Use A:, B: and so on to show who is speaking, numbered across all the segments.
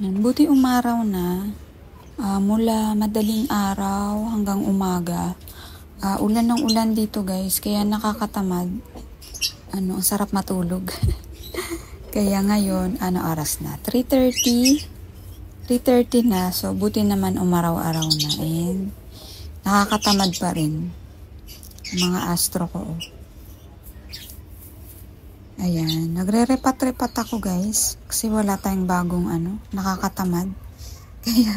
A: Yan, buti umaraw na. Mula madaling araw hanggang umaga. Ulan ng ulan dito guys, kaya nakakatamad. Ang sarap matulog. Kaya ngayon, oras na? 3:30. 3:30 na, so buti naman umaraw-araw na. And nakakatamad pa rin. Mga astro ko. Ayan, nagre-repat-repat ako guys. Kasi wala tayong bagong nakakatamad. Kaya,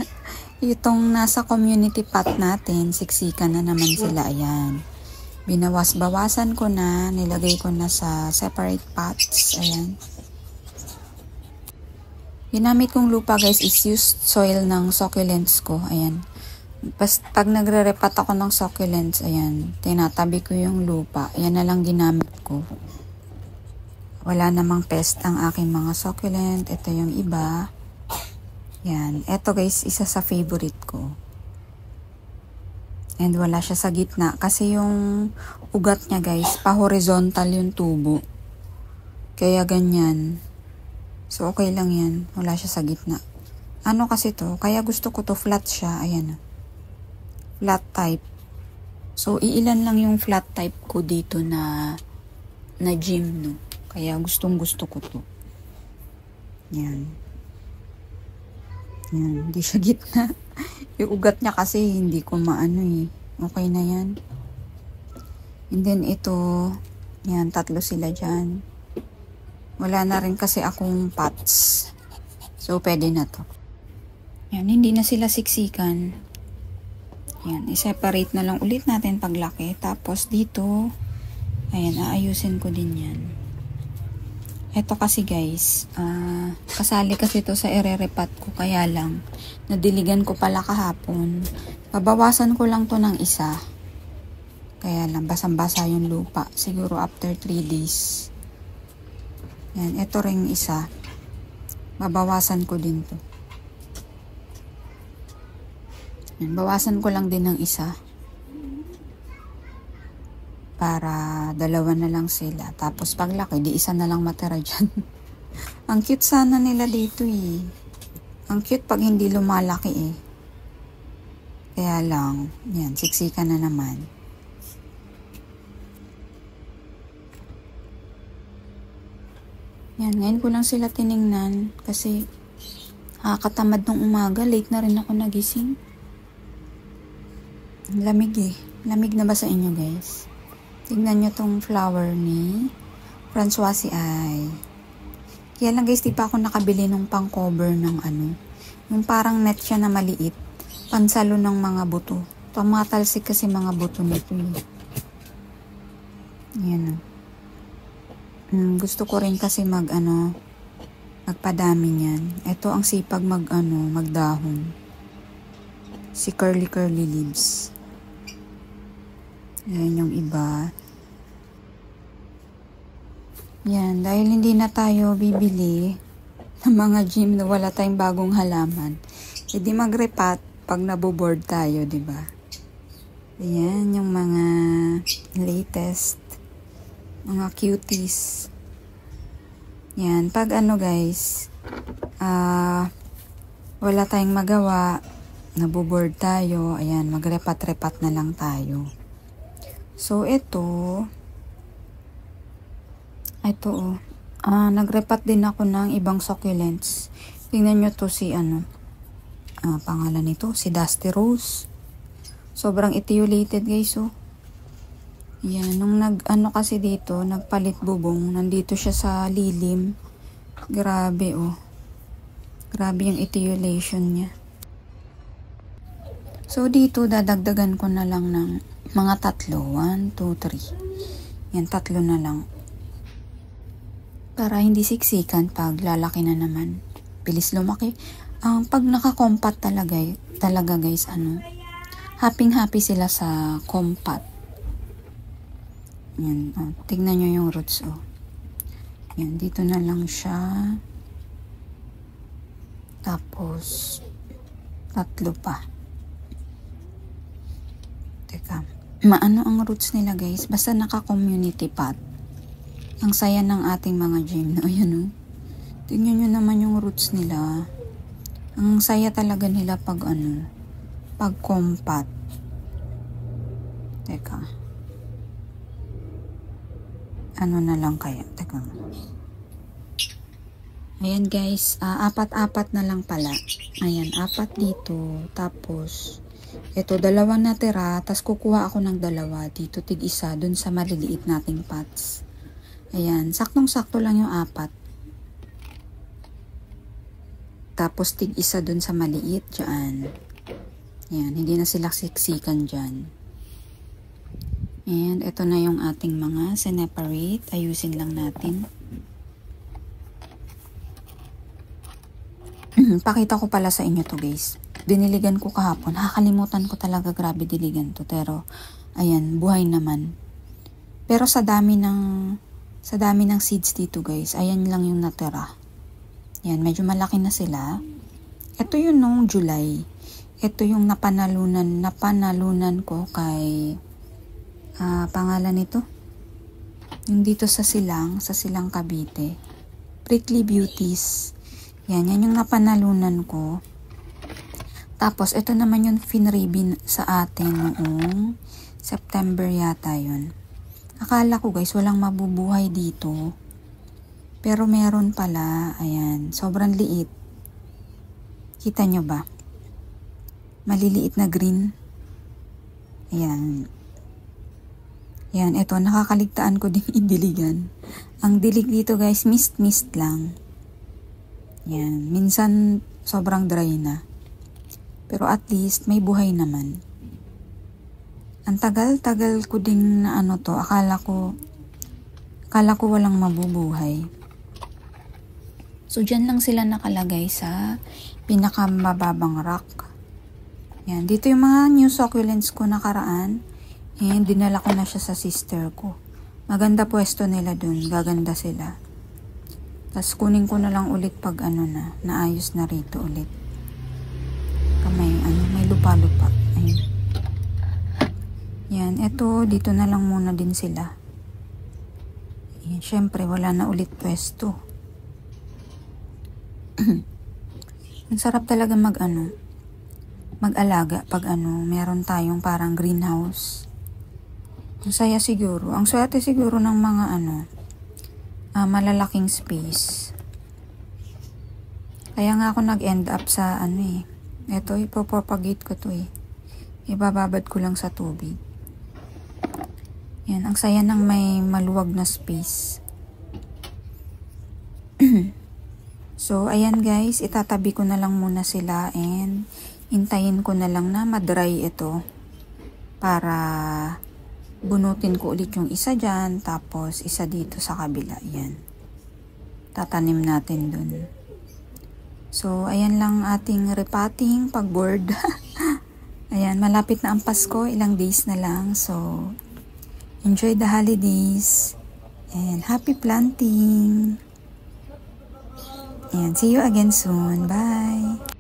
A: itong nasa community pot natin, siksikan na naman sila. Ayan. Binawas-bawasan ko na, nilagay ko na sa separate pots. Ayan. Ginamit kong lupa guys is used soil ng succulents ko. Ayan. Pag nagre-repat ako ng succulents, ayan, tinatabi ko yung lupa. Ayan na lang ginamit ko. Wala namang pest ang aking mga succulent. Ito yung iba. Yan. Ito guys, isa sa favorite ko. And wala siya sa gitna. Kasi yung ugat niya guys, pa-horizontal yung tubo. Kaya ganyan. So okay lang yan. Wala siya sa gitna. Ano kasi to? Kaya gusto ko to flat siya. Ayan. Flat type. So iilan lang yung flat type ko dito na gym, no? Kaya gustong gusto ko to. Yan. Yan. Hindi siya gitna. Yung ugat niya kasi hindi ko maano eh. Okay na yan. And then ito. Yan. 3 sila dyan. Wala na rin kasi akong pots. So pwede na to. Yan. Hindi na sila siksikan. Yan. I-separate na lang ulit natin paglaki. Tapos dito. Ayan. Aayusin ko din yan. Ito kasi guys, kasali kasi ito sa ire-repat ko, kaya lang, nadiligan ko pala kahapon. Pabawasan ko lang to ng isa. Kaya lang, basang-basa yung lupa. Siguro after 3 days. Yan, ito ring isa. Babawasan ko din to. Yan, bawasan ko lang din ng isa. Para 2 na lang sila. Tapos paglaki, di isa na lang matira dyan. Ang cute sana nila dito eh. Ang cute pag hindi lumalaki eh. Kaya lang, yan, siksikan na naman. Yan, ngayon ko lang sila tiningnan. Kasi, katamad nung umaga. Late na rin ako nagising. Lamig eh. Lamig na ba sa inyo guys? Tignan nyo tong flower ni Françoise Ay. Kaya lang guys, di pa ako nakabili ng pang cover ng yung parang net siya na maliit. Pansalo ng mga buto. Tumatalsik kasi mga buto nito eh. Yan o. Gusto ko rin kasi magpadami niyan. Ito ang sipag magdahon. Si Curly Leaves. Yan yung iba. Yan, dahil hindi na tayo bibili ng mga gym na wala tayong bagong halaman. Hindi magrepat pag naboboard tayo, di ba? Yan yung mga latest, mga cuties. Yan, pag guys, wala tayong magawa, naboboard tayo, ayan, magrepat-repat na lang tayo. So, ito, nagrepat din ako ng ibang succulents. Tingnan nyo to si, pangalan nito, si Dusty Rose. Sobrang etiolated guys, oh. Yan, nung kasi dito, nagpalit bubong, nandito siya sa lilim. Grabe, oh. Grabe yung etiolation niya. So, dito, dadagdagan ko na lang ng mga 3. 1, 2, 3. Yan, 3 na lang. Para hindi siksikan pag lalaki na naman. Bilis lumaki. Pag naka-compat talaga guys, happy sila sa compat. Yan, tignan nyo yung roots, oh. Yan, dito na lang siya. Tapos, 3 pa. Teka. Maano ang roots nila guys, basta naka-community pot. Ang saya ng ating mga gym. Ayan o. Tingnan nyo naman yung roots nila. Ang saya talaga nila pag pag compact. Teka. Ano na lang kaya? Teka. Ayan guys, apat-apat na lang pala. Ayan, 4 dito. Tapos, ito, 2 natira. Tapos kukuha ako ng 2 dito. Tig-1 dun sa maliliit nating pots. Ayan, saktong-sakto lang yung 4. Tapos tig-1 dun sa maliit dyan. Ayan, hindi na sila siksikan dyan. And ito na yung ating mga separate. Ayusin lang natin. Pakita ko pala sa inyo to guys. Diniligan ko kahapon. Nakakalimutan ko talaga, grabe diligan to. Pero, ayan, buhay naman. Pero sa dami ng seeds dito guys, ayan lang yung natira. Ayan, medyo malaki na sila. Ito yun nung July. Ito yung napanalunan ko kay, pangalan nito. Yung dito sa Silang Cavite. Prickly Beauties. Yan yung napanalunan ko. Tapos, ito naman yung finribbon sa atin noong September yata yun. Akala ko guys, walang mabubuhay dito. Pero meron pala. Ayan, sobrang liit. Kita nyo ba? Maliliit na green. Ayan. Ayan, ito, nakakaligtaan ko din idiligan. Ang dilig dito guys, mist lang. Yan, minsan sobrang dry na. Pero at least may buhay naman. Ang tagal-tagal ko ding na to, akala ko walang mabubuhay. So dyan lang sila nakalagay sa pinakamababang rack. Yan, dito yung mga new succulents ko nakaraan. And dinala ko na siya sa sister ko. Maganda pwesto nila dun, gaganda sila. Tapos kunin ko na lang ulit pag naayos na rito ulit. May lupa-lupa. Ayun. Yan, eto, dito na lang muna din sila. Yan, syempre, wala na ulit pwesto. Ang sarap talaga mag-alaga pag meron tayong parang greenhouse. Ang saya siguro. Ang swerte siguro ng mga malalaking space. Kaya nga ako nag-end up sa Ito, ipopropagate ko to Ibababad ko lang sa tubig. Yan, ang saya ng may maluwag na space. So, ayan guys, itatabi ko na lang muna sila and hintayin ko na lang na madry ito para bunutin ko ulit yung isa dyan, tapos isa dito sa kabila. Yan. Tatanim natin dun. So, ayan lang ating repotting pag-board. Ayan, malapit na ang Pasko. Ilang days na lang. So, enjoy the holidays. And happy planting. And see you again soon. Bye!